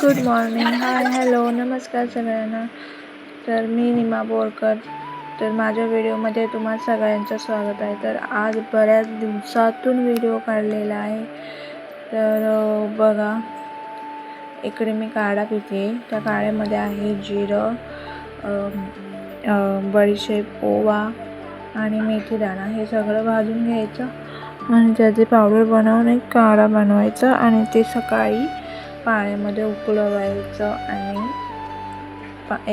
Good morning, हाय, hello, नमस्कार सगळ्यांना. तर मी निमा बोरकर. तर माझ्या व्हिडिओमध्ये तुम्हा सगळ्यांचं स्वागत आहे. तर आज बऱ्याच दिवसातून व्हिडिओ काढलेला आहे. तर बघा, इकडे मी काढा पिते. त्या काढ्यामध्ये आहे जिरं, बडीशेप, ओवा आणि मेथी दाणा. हे सगळं भाजून घ्यायचं आणि त्याची पावडर बनवून एक काढा बनवायचा आणि ते सकाळी पाण्यामध्ये उकळवायचं आणि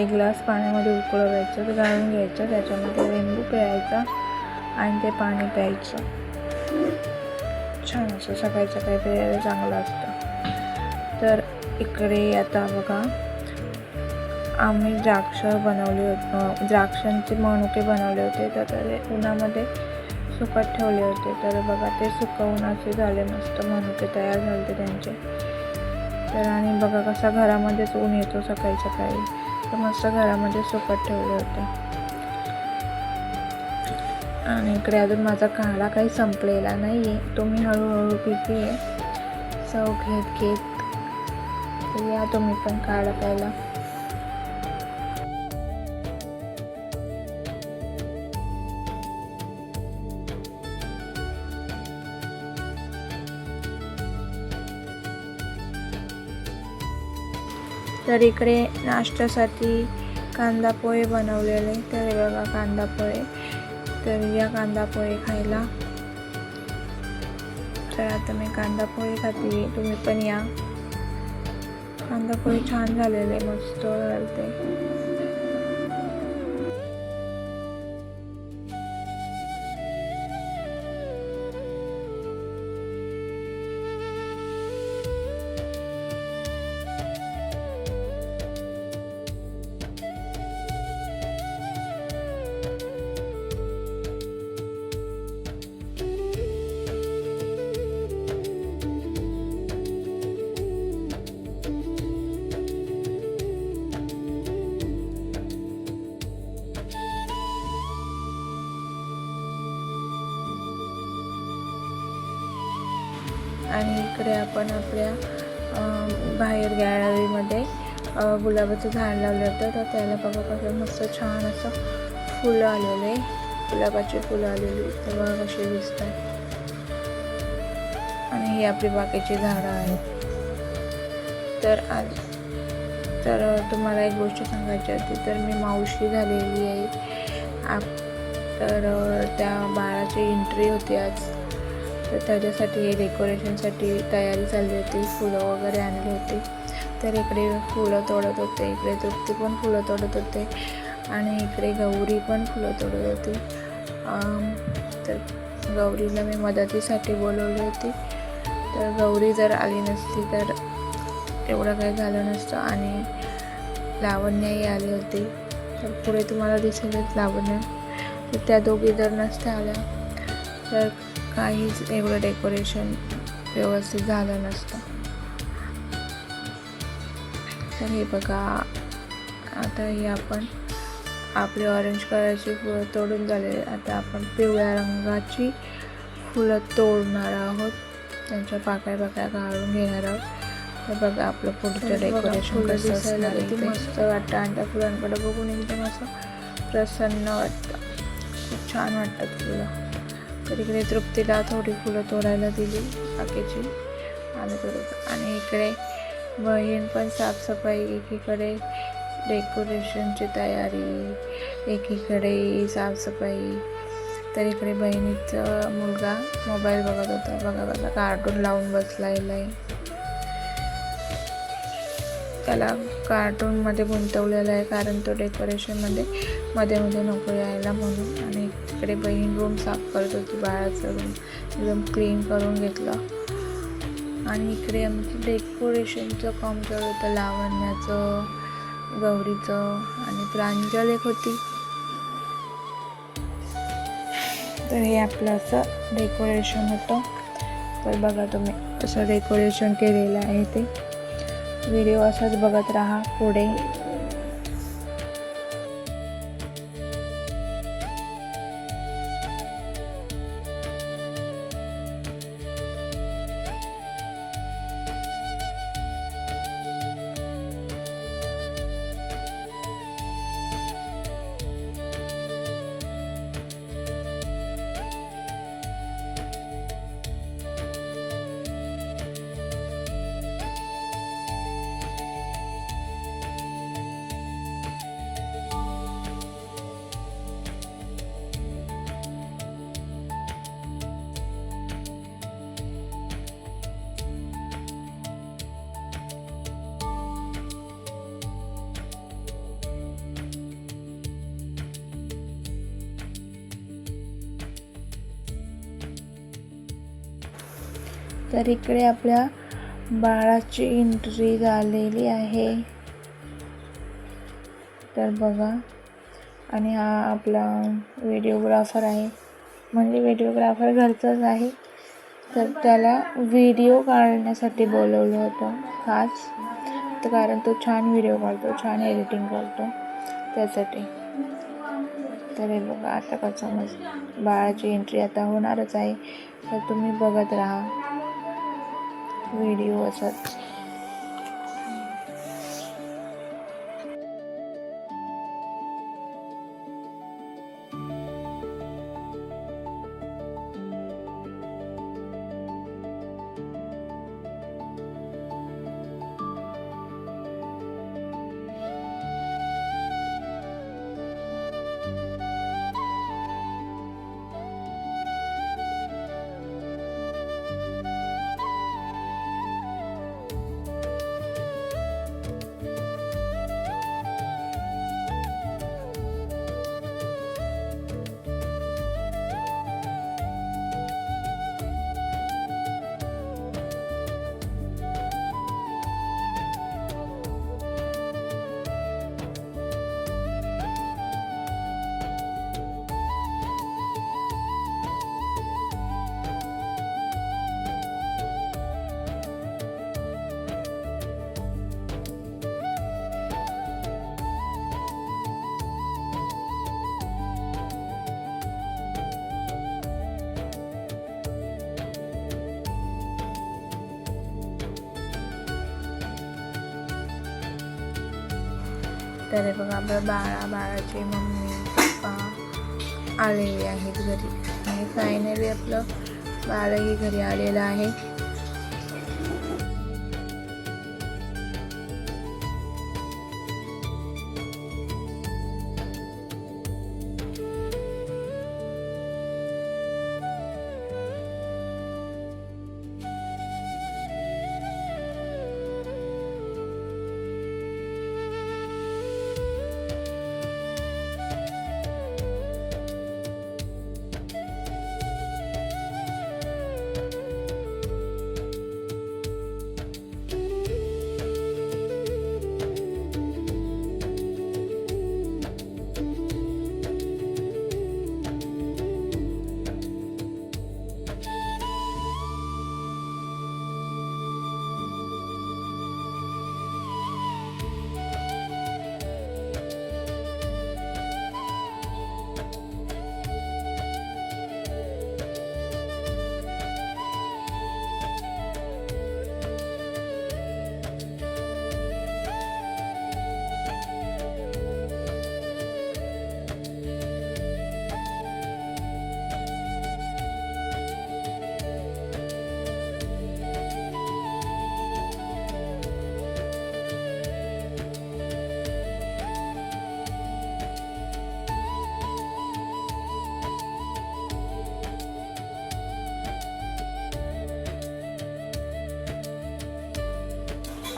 एक ग्लास पाण्यामध्ये उकळवायचं, ते गाळून घ्यायचं. त्याच्यामध्ये लिंबू पिळायचा आणि ते पाणी प्यायचं. छान असं सकाळी सकाळी प्यायला चांगलं असतं. तर इकडे आता बघा, आम्ही द्राक्ष बनवले होते, द्राक्षांचे मनुके बनवले होते. तर ते उन्हामध्ये सुकत ठेवले होते. तर बघा, ते सुकवून असे झाले, मस्त मनुके तयार झाले होते त्यांचे. तर आणि बघा कसा घरामध्येच ऊन येतो सकाळी सकाळी, तर मस्त घरामध्ये सुकत ठेवले होते. आणि इकडे अजून माझा काढा काही संपलेला नाही आहे, तो मी हळूहळू पिते चव घेत घेत. तर या तुम्ही पण काढा प्यायला. तर इकडे नाश्त्यासाठी कांदा पोहे बनवलेले. तर बघा कांदा पोहे. तर या कांदा पोहे खायला. तर आता मी कांदा पोहे खाते, तुम्ही पण या. कांदा पोहे छान झालेले, मस्त झालते. आणि इकडे आपण आपल्या बाहेर गॅलरीमध्ये गुलाबाचं झाड लावलं होतं. तर त्याला बघा कसं मस्त छान असं फुलं आलेले, गुलाबाची फुलं आलेली. तर बघा कशी दिसतात. आणि ही आपली बाकीची झाडं आहेत. तर तुम्हाला एक गोष्ट सांगायची होती. तर मी मावशी झालेली आहे. तर त्या बाळाची एंट्री होती आज. तर त्याच्यासाठी डेकोरेशनसाठी तयारी चालली होती. फुलं वगैरे आणली होती. तर इकडे फुलं तोडत होते, इकडे तृप्ती पण फुलं तोडत होते आणि इकडे गौरी पण फुलं तोडत होती. तर गौरीला मी मदतीसाठी बोलवली होती. तर गौरी जर आली नसती तर एवढं काही झालं नसतं. आणि लावण्याही आली होती. तर पुढे तुम्हाला दिसेलच लावण्य. तर त्या दोघी जर नसत्या आल्या तर काहीच एवढं डेकोरेशन व्यवस्थित झालं नसतं. तर हे बघा, आता हे आपण आपली ऑरेंज कलरची फुलं तोडून झाले. आता आपण पिवळ्या रंगाची फुलं तोडणार आहोत, त्यांच्या पाकळ्या पाकळ्या काढून घेणार आहोत. तर बघा आपलं पुढचं डेकोरेशन कसं दिसायला किती मस्त वाटतं. आणि त्या फुलांकडे बघून एकदम असं प्रसन्न वाटतं, खूप छान वाटतात फुलं. तर इकडे तृप्तीला थोडी फुलं तोडायला दिली बाकीची आम्ही तोडतो. आणि इकडे बहीण पण साफसफाई, एकीकडे डेकोरेशनची तयारी, एकीकडे साफसफाई. तर इकडे बहिणीचा मुलगा मोबाईल बघत होता. बघा बघा कार्टून लावून बसलेला आहे. त्याला कार्टूनमध्ये गुंतवलेलं आहे, कारण तो डेकोरेशनमध्ये मध्ये मध्ये नको यायला म्हणून. आणि इकडे बहीण रूम साफ करत होती, बाळाचं रूम एकदम क्लीन करून घेतलं. आणि इकडे आमचं डेकोरेशनचं काम चालू होतं, लावण्याचं, गौरीचं. आणि प्रांजल एक होती. तर हे आपलं असं डेकोरेशन होतं. तर बघा तुम्ही असं डेकोरेशन केलेलं आहे. ते व्हिडिओ असाच बघत राहा पुढे. तर इकडे आपल्या बाळाची एंट्री झालेली आहे. तर बघा, आणि हा आपला व्हिडिओग्राफर आहे, म्हणजे व्हिडिओग्राफर घरचाच आहे. तर त्याला व्हिडिओ काढण्यासाठी बोलवलं होतं खास, तर कारण तो छान व्हिडिओ काढतो, छान एडिटिंग करतो त्यासाठी. तर हे बघा, आता कसं मस्त बाळाची एंट्री आता होणारच आहे. तर तुम्ही बघत राहा व्हिडिओ असंच. तर हे बघा, आपल्या बाळाचे मम्मी पप्पा आलेले आहेत घरी, आणि फायनली आपलं बाळही घरी आलेलं आहे.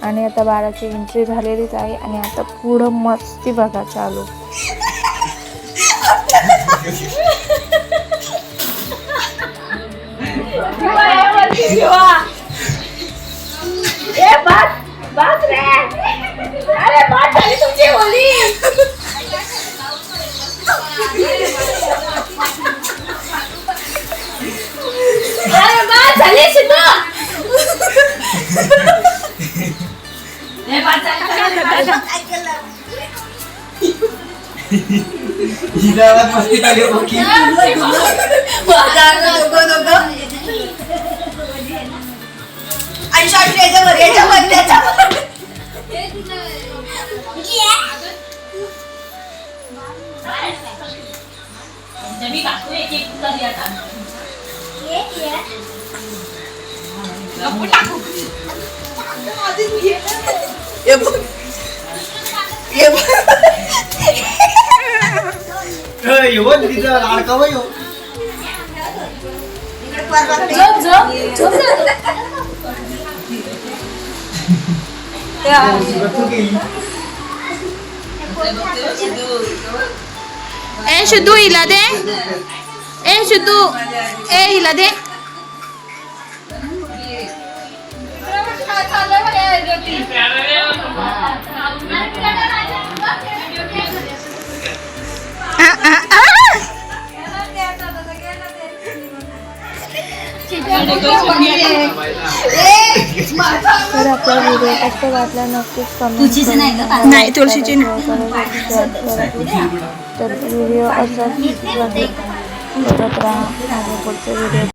आणि आता बाळाची एंट्री झालेलीच आहे, आणि आता पुढं मस्ती बघा चालू. मस्ती चालू आणि शॉर्ट याच्यावर ए शुद्धू हिला दे, ए शुद्धू, ए हिला दे. तर आपला व्हिडिओ कसा वाटला नक्कीच कमेंट नाही तुळशीची तर व्हिडिओ असाच बघत राहा. माझ्या पुढचे व्हिडिओ